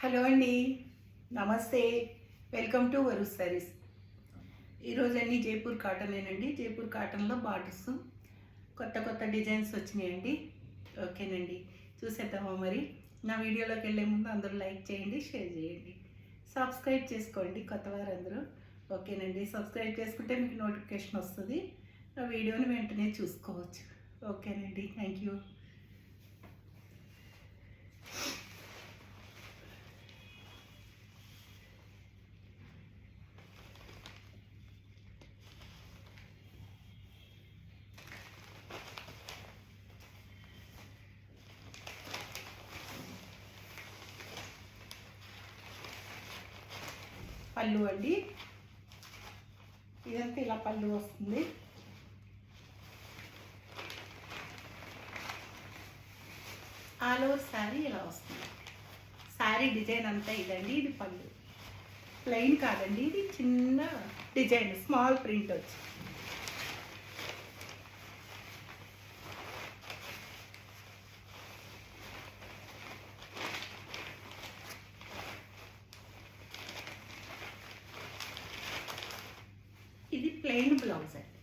Hello అండి, నమస్తే. Welcome to వరు సారీస్. ఈరోజు అన్ని జైపూర్ కాటనేనండి. జైపూర్ కాటన్లో బార్డర్స్ కొత్త కొత్త డిజైన్స్ వచ్చినాయండి. ఓకేనండి, చూసేద్దామా మరి. నా వీడియోలోకి వెళ్ళే ముందు అందరూ లైక్ చేయండి, షేర్ చేయండి, సబ్స్క్రైబ్ చేసుకోండి కొత్త వారందరూ. ఓకేనండి, సబ్స్క్రైబ్ చేసుకుంటే మీకు నోటిఫికేషన్ వస్తుంది, ఆ వీడియోని వెంటనే చూసుకోవచ్చు. ఓకేనండి, థ్యాంక్ యూ. పళ్ళు అండి, ఇదంతా ఇలా పళ్ళు వస్తుంది. ఆల్ ఓవర్ శారీ ఇలా వస్తుంది. శారీ డిజైన్ అంతా ఇదండి. ఇది పళ్ళు, ప్లెయిన్ కాదండి, ఇది చిన్న డిజైన్, స్మాల్ ప్రింట్ వచ్చి. ఇది ప్లెయిన్ బ్లౌజ్ అండి.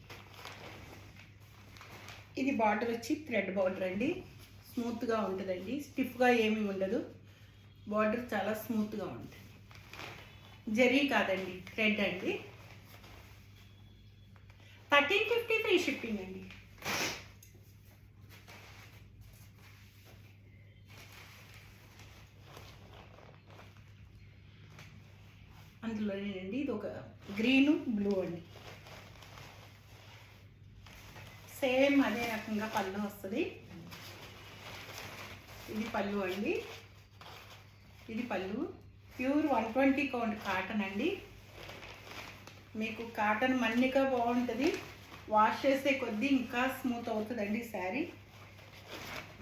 ఇది బార్డర్ వచ్చి థ్రెడ్ బార్డర్ అండి. స్మూత్గా ఉంటుందండి, స్టిఫ్గా ఏమీ ఉండదు. బార్డర్ చాలా స్మూత్గా ఉంటుంది. జరీ కాదండి, థ్రెడ్ అండి. 1350 ఫ్రీ షిప్పింగ్ అండి. అందులోనేనండి ఇది ఒక గ్రీను బ్లూ అండి. సేమ్ అదే రకంగా పళ్ళు వస్తుంది. ఇది పళ్ళు అండి, ఇది పళ్ళు. ప్యూర్ 120 కౌంట్ కాటన్ అండి. మీకు కాటన్ మన్నిక బాగుంటుంది, వాష్ చేసే కొద్దీ ఇంకా స్మూత్ అవుతుందండి శారీ.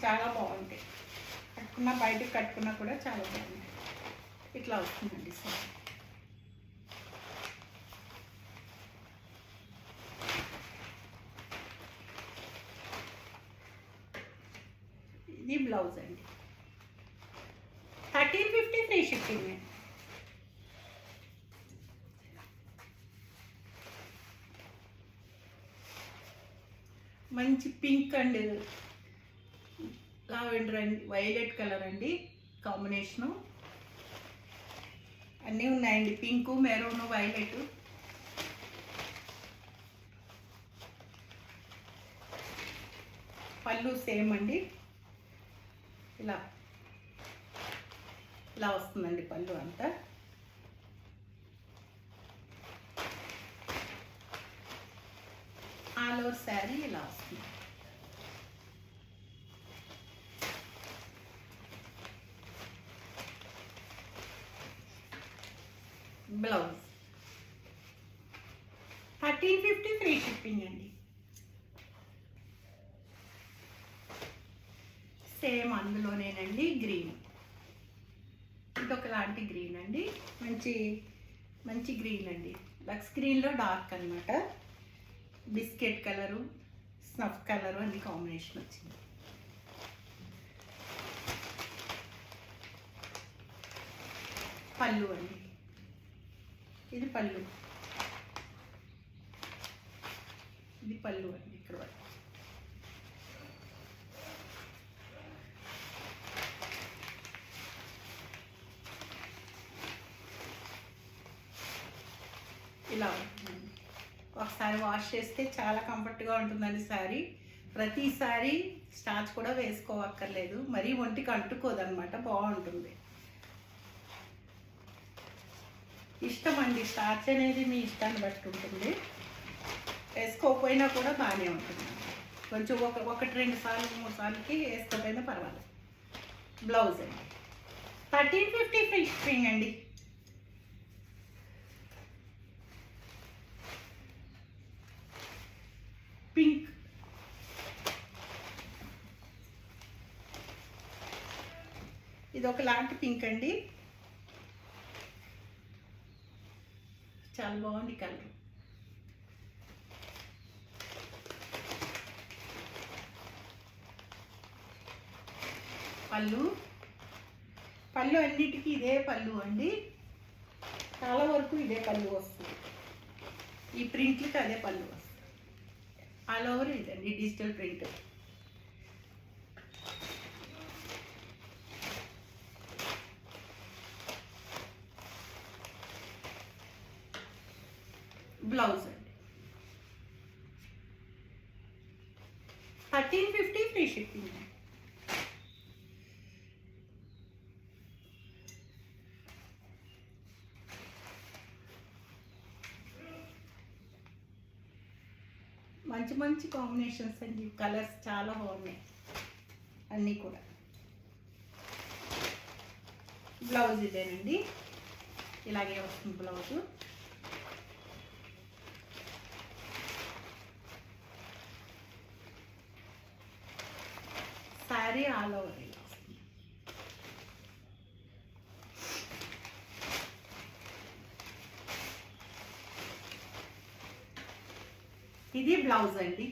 చాలా బాగుంటాయి, కట్టుకున్నా బయటకు కట్టుకున్నా కూడా చాలా బాగుంటాయి. ఇట్లా వస్తుందండి శారీ. ఇది బ్లౌజ్ అండి. 1350 ఫ్రీ షిప్పింగ్ అండి. మంచి పింక్ అండ్ లావెండర్ అండి, వైలెట్ కలర్ అండి కాంబినేషను. అన్నీ ఉన్నాయండి, పింకు, మెరూను, వైలెట్. పళ్ళు సేమ్ అండి, ఇలా ఇలా వస్తుందండి పళ్ళు అంతా. ఆల్ ఓవర్ శారీ ఇలా వస్తుంది. బ్లౌజ్ 1350 ఫ్రీ షిప్పింగ్ అండి. సేమ్ అందులోనేనండి గ్రీన్, ఇదొకలాంటి గ్రీన్ అండి. మంచి మంచి గ్రీన్ అండి, లక్స్ గ్రీన్లో డార్క్ అనమాట. బిస్కెట్ కలరు, స్నఫ్ కలరు అన్ని కాంబినేషన్ వచ్చింది. పళ్ళు అండి, ఇది పళ్ళు, ఇది పళ్ళు అండి. ఇక్కడ వరకు ఇలా ఉంటుందండి. ఒకసారి వాష్ చేస్తే చాలా కంఫర్ట్గా ఉంటుందండి శారీ. ప్రతిసారి స్టార్చ్ కూడా వేసుకోవక్కర్లేదు, మరీ ఒంటికి అంటుకోదన్నమాట, బాగుంటుంది. ఇష్టం అండి, స్టార్చ్ అనేది మీ ఇష్టాన్ని బట్టి ఉంటుంది. వేసుకోకపోయినా కూడా బాగానే ఉంటుంది. కొంచెం ఒకటి 2 సార్లు 3 సార్లకి వేసుకోకపోయినా పర్వాలేదు. బ్లౌజ్ అండి 1350 ఫ్రీ షిప్పింగ్ అండి. పింక్, ఇది ఒకలాంటి పింక్ అండి, చాలా బాగుంది కలర్. పళ్ళు పళ్ళు అన్నిటికీ ఇదే పళ్ళు అండి, చాలా వరకు ఇదే పళ్ళు వస్తుంది. ఈ ప్రింట్లకి అదే పళ్ళు వస్తుంది. ఆల్ ఓవర్ ఇదండి డిజిటల్ ప్రింట్. బ్లౌజ్ అండి 1350 ఫ్రీ షిప్పింగ్. మంచి మంచి కాంబినేషన్స్ అండి, కలర్స్ చాలా బాగున్నాయి అన్నీ కూడా. బ్లౌజ్ ఇదేనండి, ఇలాగే వస్తుంది బ్లౌజు. శారీ ఆల్ ఓవర్ ఇలా వస్తుంది. ఇది బ్లౌజ్ అండి.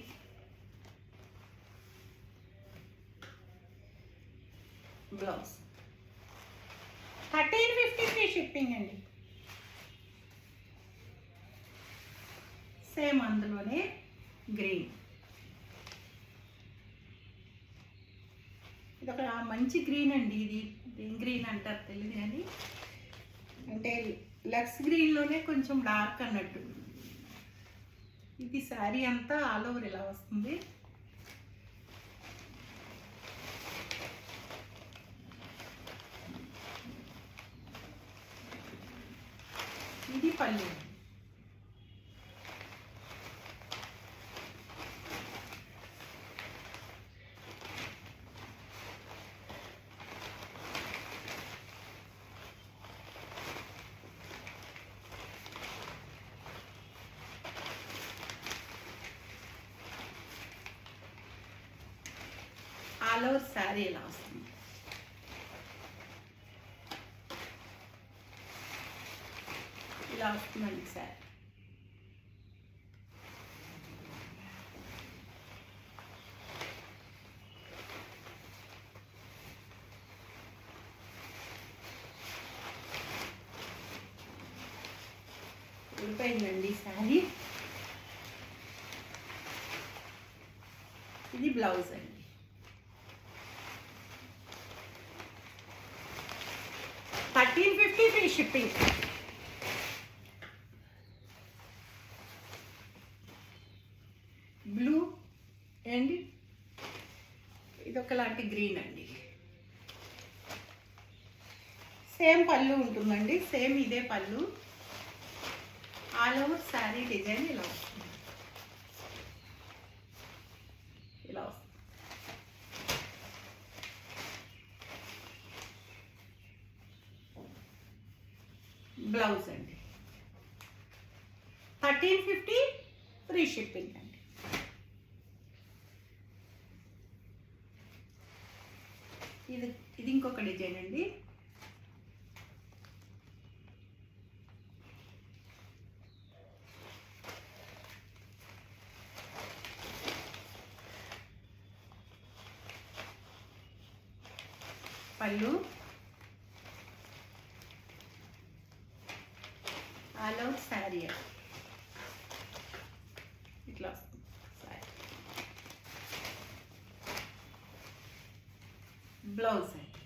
బ్లౌజ్ 1350 ఫ్రీ షిప్పింగ్ అండి. సేమ్ అందులోనే గ్రీన్. ఇది ఒక మంచి గ్రీన్ అండి. ఇది ఏం గ్రీన్ అంటారు తెలియదు కానీ, అంటే లక్స్ గ్రీన్లోనే కొంచెం డార్క్ అన్నట్టు. ఇది శారీ అంతా ఆల్ ఓవర్ ఇలా వస్తుంది. ఇది పళ్ళు. ఆల్ ఓవర్ శారీ ఇలా వస్తుంది. ఇలా వస్తుందండి శారీ. ఉడిపోయిందండి శారీ. ఇది బ్లౌజ్ అండి. $1350 ఫ్రీ షిప్పింగ్. బ్లూ అండ్ ఇది ఒకలాంటి గ్రీన్ అండి. సేమ్ పళ్ళు ఉంటుందండి, సేమ్ ఇదే పళ్ళు. ఆల్ ఓవర్ శారీ డిజైన్ ఇలా వస్తుంది. ఇలా వస్తుంది. బ్లౌజ్ అండి 1350 ఫ్రీ షిప్పింగ్ అండి. ఇది ఇంకొక డిజైన్ అండి. పళ్ళు ఆల్ అవుట్ శారీ ఇట్లా వస్తుంది శారీ. బ్లౌజ్ అండి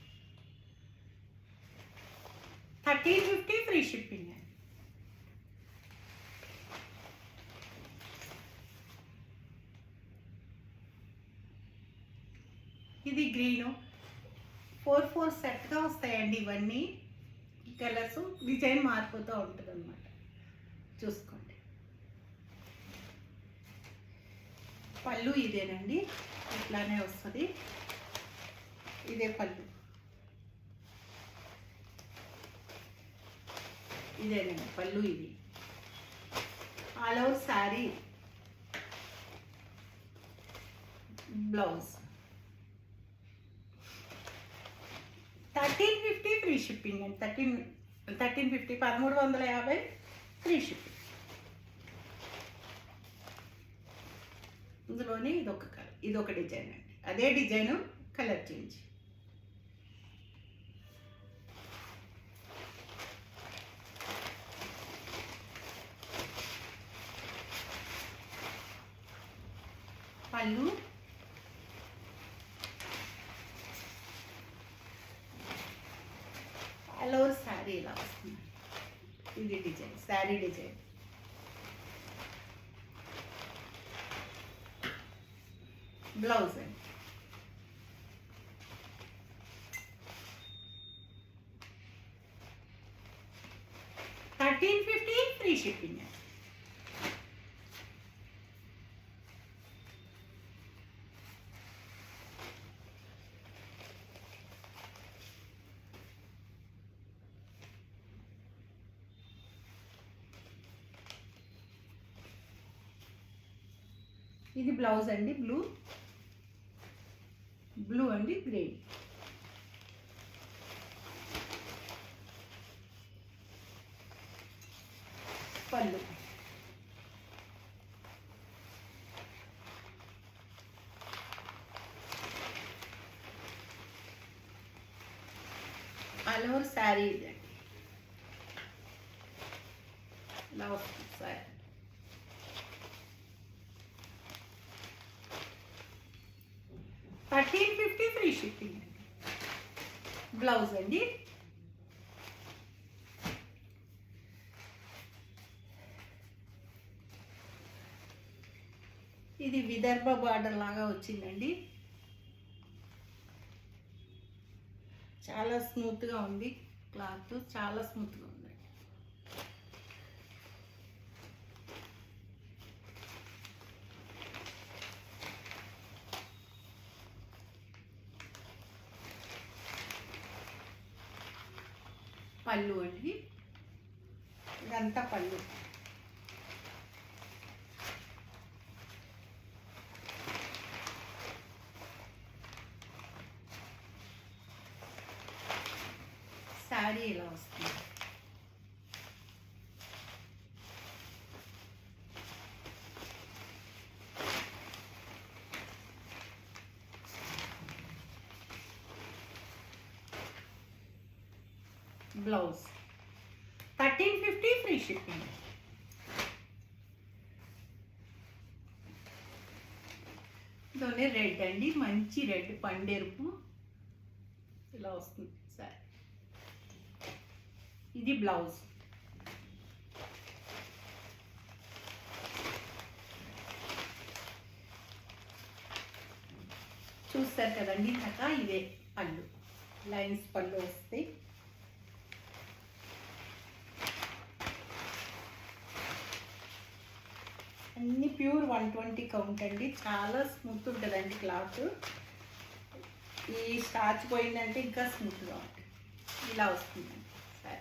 1350 ఫ్రీ షిప్పింగ్ అండి. ఇది గ్రీను 4 సెట్గా వస్తాయండి ఇవన్నీ. కలర్స్ డిజైన్ మారిపోతూ ఉంటుంది అన్నమాట, చూసుకోండి. పళ్ళు ఇదేనండి, ఇట్లానే వస్తుంది. ఇదే పళ్ళు, ఇదేనండి పళ్ళు. ఇది all over sari. Blouse 1350 free shipping అండి. 1350 1350 ఫ్రీ షిప్పింగ్. ఇందులోనే ఇదొక కలర్, ఇదొక డిజైన్ అండి. అదే డిజైను, కలర్ చేంజ్. పళ్ళు, ఆల్ ఓవర్ శారీ ఇలా వస్తుంది. ఇది డిజైన్, శారీ డిజైన్. బ్లౌజ్ అండి. $1350 ఫ్రీ షిప్పింగ్ అండి. ఇది బ్లౌజ్ అండి. బ్లూ అండి, గ్రీన్. పళ్ళు, ఆల్ ఓవర్ శారీ ఇదండి. ఇలా వస్తుంది శారీ. $1350 ఫ్రీ షిప్పింగ్ అండి. బ్లౌజ్ అండి. ఇది విదర్భ బార్డర్ లాగా వచ్చిందండి. చాలా స్మూత్గా ఉంది క్లాత్, చాలా స్మూత్గా ఉందండి. పళ్ళు అండి, ఇదంతా పళ్ళు. శారీ ఇలా వస్తుంది. Blouse 1350 free shipping. ఇదోనే రెడ్ అండి, మంచి రెడ్, పండెరుపు ఇలా వస్తుంది సార్. ఇది బ్లౌజ్. చూస్తారు కదండి ఇందాక, ఇదే పళ్ళు, లైన్స్ పళ్ళు వస్తాయి. అన్ని ప్యూర్ 120 కౌంట్ అండి. చాలా స్మూత్ ఉంటుందండి క్లాత్. ఈ స్టార్చ్ పోయిందంటే ఇంకా స్మూత్గా ఉంటుంది. ఇలా వస్తుందండి సరే.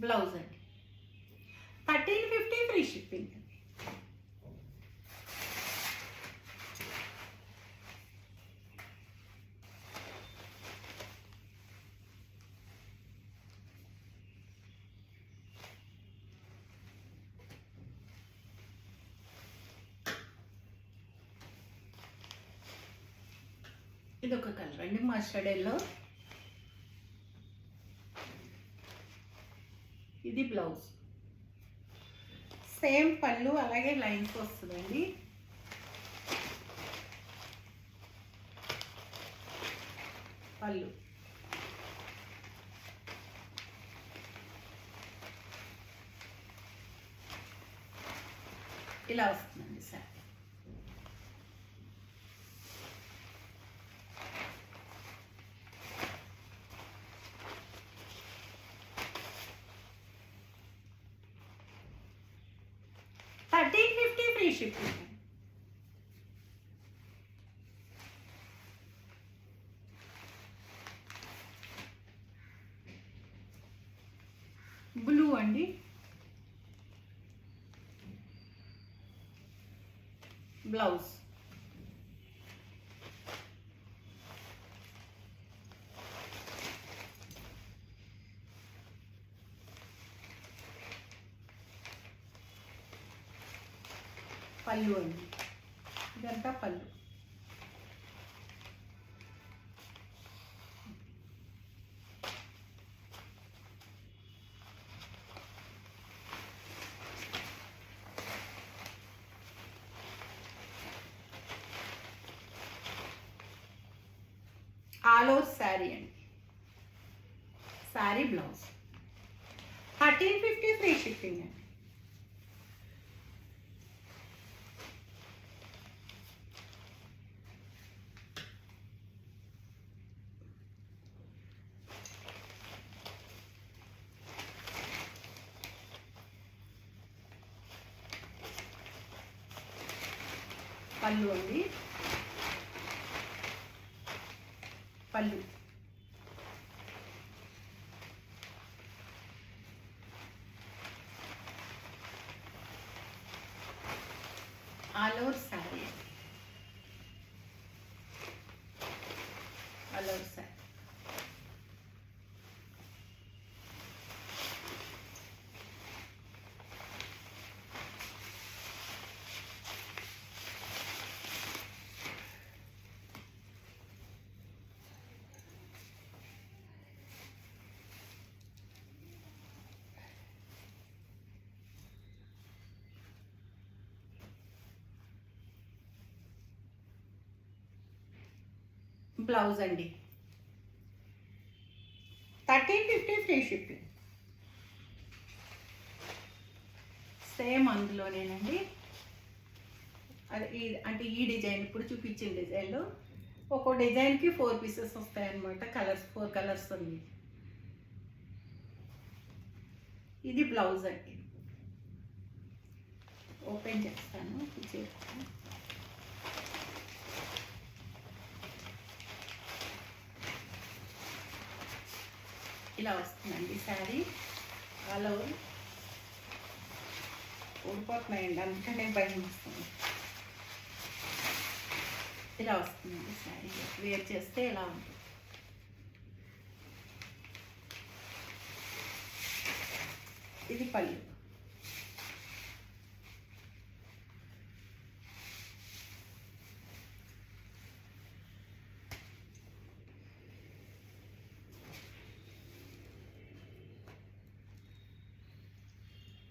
బ్లౌజ్ అండి 1350 ఫ్రీ షిప్పింగ్. ఇది ఒక కలర్ అండి, మస్టర్డ్ ఎల్లో. ఇది బ్లౌజ్, సేమ్ పళ్ళు అలాగే లైన్స్ వస్తుందండి. పళ్ళు ఇలా వస్తుందండి సార్. $1350 free shipping. బ్లూ అండి, బ్లౌజ్. పళ్ళు అండి, ఇదంతా పళ్ళు. ఆల్ ఓవర్ శారీ అండి, శారీ బ్లౌజ్ 1350 ఫ్రీ షిప్పింగ్ అండి. పళ్ళు అండి, పళ్ళు all over sari, all over sari. Blouse అండి 1350 ఫ్రీ షిప్పింగ్. సేమ్ అందులోనేనండి. అది అంటే ఈ డిజైన్ ఇప్పుడు చూపించిన డిజైన్లో ఒక్కో డిజైన్కి 4 పీసెస్ వస్తాయన్నమాట. కలర్స్ 4 కలర్స్ ఉంది. ఇది బ్లౌజ్ అండి. ఓపెన్ చేస్తాను. ఇలా వస్తుందండి శారీ. ఆల్ ఓవర్ ఊడిపోతున్నాయండి, అందుకనే భయం వస్తుంది. ఇలా వస్తుందండి శారీ. వేర్ చేస్తే ఇలా ఉంటుంది. ఇది పళ్ళు.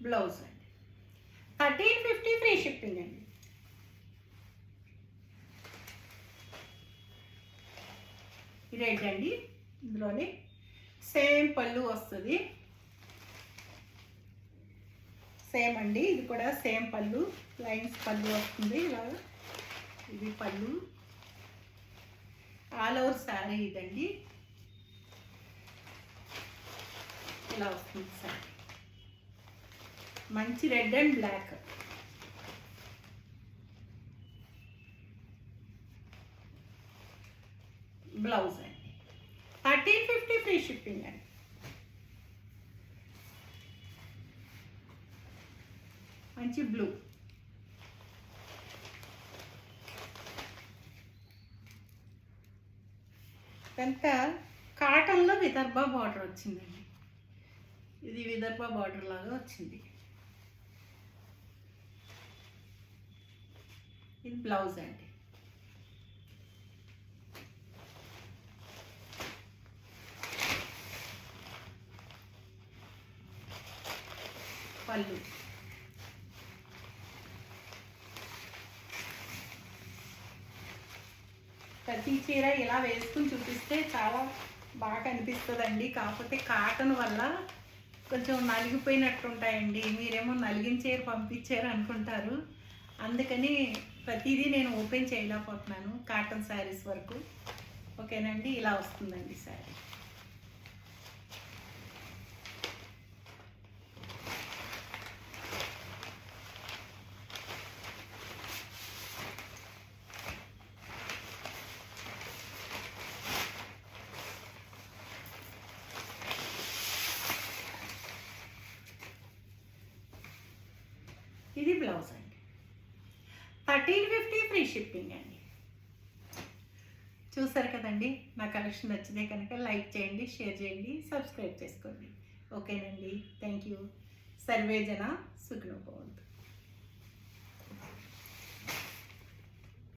బ్లౌజ్ అండి 1350 ఫ్రీ షిప్పింగ్ అండి. రెడ్ అండి, ఇందులోనే సేమ్ పళ్ళు వస్తుంది. సేమ్ అండి, ఇది కూడా సేమ్ పళ్ళు, లైన్స్ పళ్ళు వస్తుంది ఇలాగా. ఇది పళ్ళు. ఆల్ ఓవర్ శారీ ఇదండి. ఇలా వస్తుంది శారీ. మంచి రెడ్ అండ్ బ్లాక్. బ్లౌజ్ అండి 1350 ఫ్రీ షిప్పింగ్ అండి. మంచి బ్లూ. ఇదంతా కాటన్లో విదర్భ బార్డర్ వచ్చిందండి. ఇది విదర్భ బార్డర్ లాగా వచ్చింది. ఇది బ్లౌజ్ అండి. పళ్ళు. ప్రతి చీర ఇలా వేసుకుని చూపిస్తే చాలా బాగా అనిపిస్తుందండి. కాకపోతే కాటన్ వల్ల కొంచెం నలిగిపోయినట్టు ఉంటాయండి. మీరేమో నలిగిన చీర పంపించారు అనుకుంటారు. అందుకని ప్రతిదీ నేను ఓపెన్ చేయలేకపోతున్నాను కాటన్ శారీస్ వరకు. ఓకేనండి, ఇలా వస్తుందండి శారీ. ఇది బ్లౌజ్ అండి 1350 ఫ్రీ షిప్పింగ్ అండి. చూసారు కదండి, నా కలెక్షన్ నచ్చితే కనుక లైక్ చేయండి, షేర్ చేయండి, సబ్స్క్రైబ్ చేసుకోండి. ఓకేనండి, థ్యాంక్ యూ. సర్వే జన సుఖినో భవంతు.